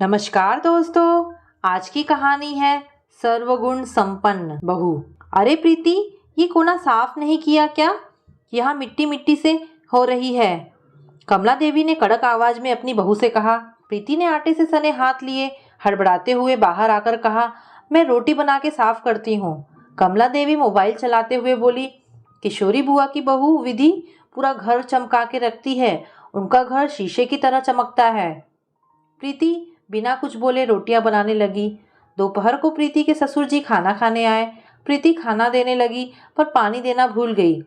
नमस्कार दोस्तों। आज की कहानी है सर्वगुण संपन्न बहू। अरे प्रीति, ये कोना साफ नहीं किया क्या? यहाँ मिट्टी मिट्टी से हो रही है। कमला देवी ने कड़क आवाज में अपनी बहू से कहा। प्रीति ने आटे से सने हाथ लिए हड़बड़ाते हुए बाहर आकर कहा, मैं रोटी बना के साफ करती हूँ। कमला देवी मोबाइल चलाते हुए बोली, किशोरी बुआ की बहू विधि पूरा घर चमका के रखती है। उनका घर शीशे की तरह चमकता है। प्रीति बिना कुछ बोले रोटियां बनाने लगी। दोपहर को प्रीति के ससुर जी खाना खाने आए। प्रीति खाना देने लगी पर पानी देना भूल गई।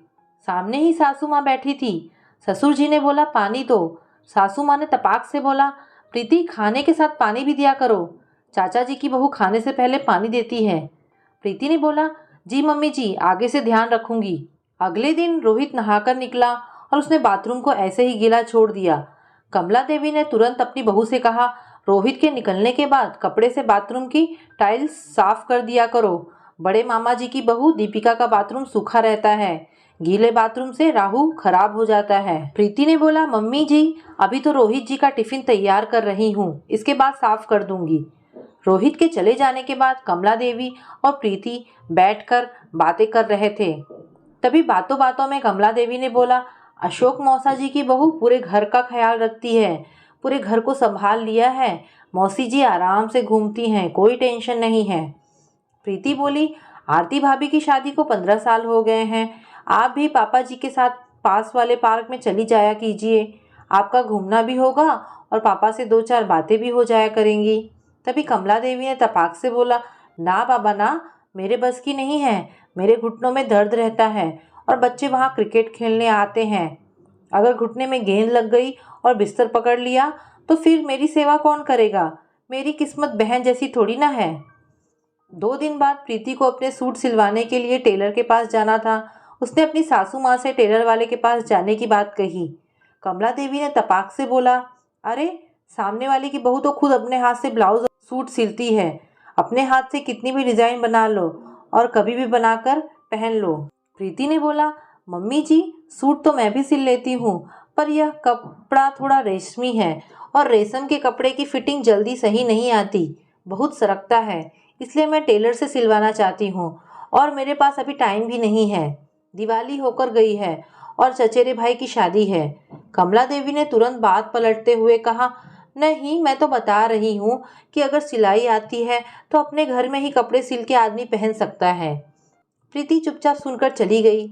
सामने ही सासू माँ बैठी थी। ससुर जी ने बोला, पानी दो। सासू माँ ने तपाक से बोला, प्रीति खाने के साथ पानी भी दिया करो। चाचा जी की बहू खाने से पहले पानी देती है। प्रीति ने बोला, जी मम्मी जी, आगे से ध्यान रखूंगी। अगले दिन रोहित नहाकर निकला और उसने बाथरूम को ऐसे ही गीला छोड़ दिया। कमला देवी ने तुरंत अपनी बहू से कहा, रोहित के निकलने के बाद कपड़े से बाथरूम की टाइल्स साफ कर दिया करो। बड़े मामा जी की बहू दीपिका का बाथरूम सूखा रहता है। गीले बाथरूम से राहु खराब हो जाता है। प्रीति ने बोला, मम्मी जी, अभी तो रोहित जी का टिफिन तैयार कर रही हूँ, इसके बाद साफ कर दूंगी। रोहित के चले जाने के बाद कमला देवी और प्रीति बैठकर बातें कर रहे थे। तभी बातों बातों में कमला देवी ने बोला, अशोक मौसा जी की बहू पूरे घर का ख्याल रखती है, पूरे घर को संभाल लिया है। मौसी जी आराम से घूमती हैं, कोई टेंशन नहीं है। प्रीति बोली, आरती भाभी की शादी को 15 साल हो गए हैं। आप भी पापा जी के साथ पास वाले पार्क में चली जाया कीजिए। आपका घूमना भी होगा और पापा से 2-4 बातें भी हो जाया करेंगी। तभी कमला देवी ने तपाक से बोला, ना बाबा ना, मेरे बस की नहीं है। मेरे घुटनों में दर्द रहता है और बच्चे वहाँ क्रिकेट खेलने आते हैं। अगर घुटने में गेंद लग गई और बिस्तर पकड़ लिया तो फिर मेरी सेवा कौन करेगा? मेरी किस्मत बहन जैसी थोड़ी ना है। 2 दिन बाद प्रीति को अपने सूट सिलवाने के लिए टेलर के पास जाना था। उसने अपनी सासू माँ से टेलर वाले के पास जाने की बात कही। कमला देवी ने तपाक से बोला, अरे सामने वाली की बहू तो खुद अपने हाथ से ब्लाउज सूट सिलती है। अपने हाथ से कितनी भी डिजाइन बना लो और कभी भी बनाकर पहन लो। प्रीति ने बोला, मम्मी जी, सूट तो मैं भी सिल लेती हूँ, पर यह कपड़ा थोड़ा रेशमी है और रेशम के कपड़े की फिटिंग जल्दी सही नहीं आती, बहुत सरकता है। इसलिए मैं टेलर से सिलवाना चाहती हूँ और मेरे पास अभी टाइम भी नहीं है। दिवाली होकर गई है और चचेरे भाई की शादी है। कमला देवी ने तुरंत बात पलटते हुए कहा, नहीं, मैं तो बता रही हूँ कि अगर सिलाई आती है तो अपने घर में ही कपड़े सिल के आदमी पहन सकता है। प्रीति चुपचाप सुनकर चली गई।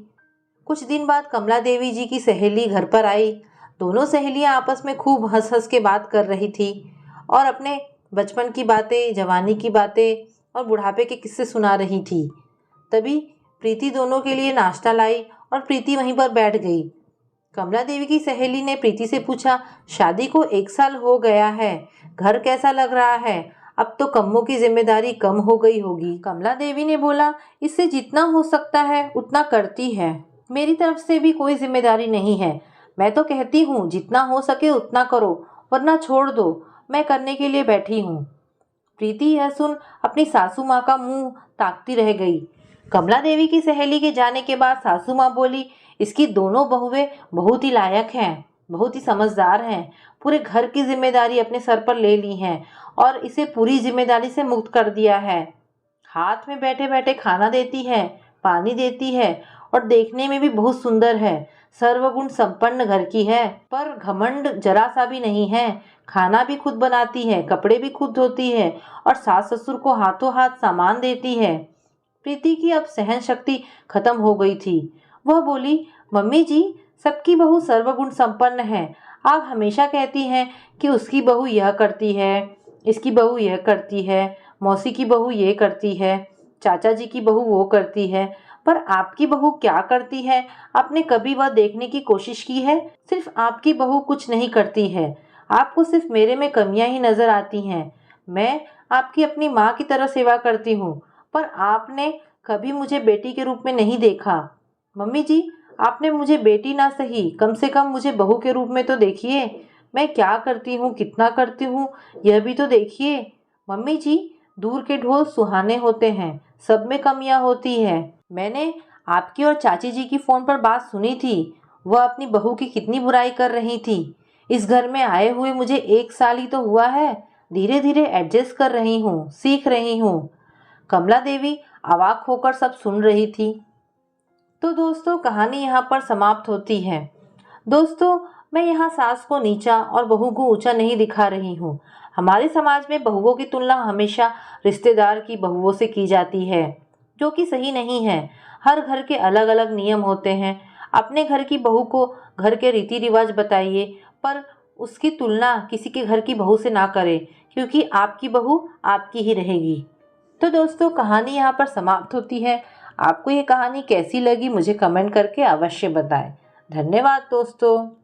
कुछ दिन बाद कमला देवी जी की सहेली घर पर आई। दोनों सहेलियां आपस में खूब हंस हंस के बात कर रही थी और अपने बचपन की बातें, जवानी की बातें और बुढ़ापे के किस्से सुना रही थी। तभी प्रीति दोनों के लिए नाश्ता लाई और प्रीति वहीं पर बैठ गई। कमला देवी की सहेली ने प्रीति से पूछा, शादी को 1 साल हो गया है, घर कैसा लग रहा है? अब तो कम्मों की जिम्मेदारी कम हो गई होगी। कमला देवी ने बोला, इससे जितना हो सकता है उतना करती है। मेरी तरफ से भी कोई जिम्मेदारी नहीं है। मैं तो कहती हूँ जितना हो सके उतना करो, वरना छोड़ दो, मैं करने के लिए बैठी हूँ। प्रीति यह सुन अपनी सासू माँ का मुंह ताकती रह गई। कमला देवी की सहेली के जाने के बाद सासू माँ बोली, इसकी दोनों बहुएं बहुत ही लायक हैं, बहुत ही समझदार हैं। पूरे घर की जिम्मेदारी अपने सर पर ले ली हैं और इसे पूरी जिम्मेदारी से मुक्त कर दिया है। हाथ में बैठे बैठे खाना देती है, पानी देती है और देखने में भी बहुत सुंदर है। सर्वगुण संपन्न घर की है, पर घमंड जरा सा भी नहीं है। खाना भी खुद बनाती है, कपड़े भी खुद धोती है और सास ससुर को हाथों हाथ सामान देती है। प्रीति की अब सहन शक्ति खत्म हो गई थी। वह बोली, मम्मी जी, सबकी बहू सर्वगुण संपन्न है। आप हमेशा कहती हैं कि उसकी बहू यह करती है, इसकी बहू यह करती है, मौसी की बहू ये करती है, चाचा जी की बहू वो करती है, पर आपकी बहू क्या करती है? आपने कभी वह देखने की कोशिश की है? सिर्फ आपकी बहू कुछ नहीं करती है। आपको सिर्फ मेरे में कमियां ही नजर आती हैं। मैं आपकी अपनी माँ की तरह सेवा करती हूँ, पर आपने कभी मुझे बेटी के रूप में नहीं देखा। मम्मी जी, आपने मुझे बेटी ना सही, कम से कम मुझे बहू के रूप में तो देखिए। मैं क्या करती हूँ, कितना करती हूँ, यह भी तो देखिए। मम्मी जी, दूर के ढोल सुहाने होते हैं, सब में कमियां होती है। मैंने आपकी और चाची जी की फोन पर बात सुनी थी। वह अपनी बहू की कितनी बुराई कर रही थी। इस घर में आए हुए मुझे 1 साल ही तो हुआ है। धीरे धीरे एडजस्ट कर रही हूँ, सीख रही हूँ। कमला देवी अवाक होकर सब सुन रही थी। तो दोस्तों कहानी यहाँ पर समाप्त होती है। दोस्तों मैं यहाँ सास को नीचा और बहू को ऊंचा नहीं दिखा रही हूँ। हमारे समाज में बहुओं की तुलना हमेशा रिश्तेदार की बहुओं से की जाती है, जो कि सही नहीं है। हर घर के अलग अलग नियम होते हैं। अपने घर की बहू को घर के रीति रिवाज बताइए, पर उसकी तुलना किसी के घर की बहू से ना करें, क्योंकि आपकी बहू आपकी ही रहेगी। तो दोस्तों कहानी यहाँ पर समाप्त होती है। आपको ये कहानी कैसी लगी मुझे कमेंट करके अवश्य बताएं। धन्यवाद दोस्तों।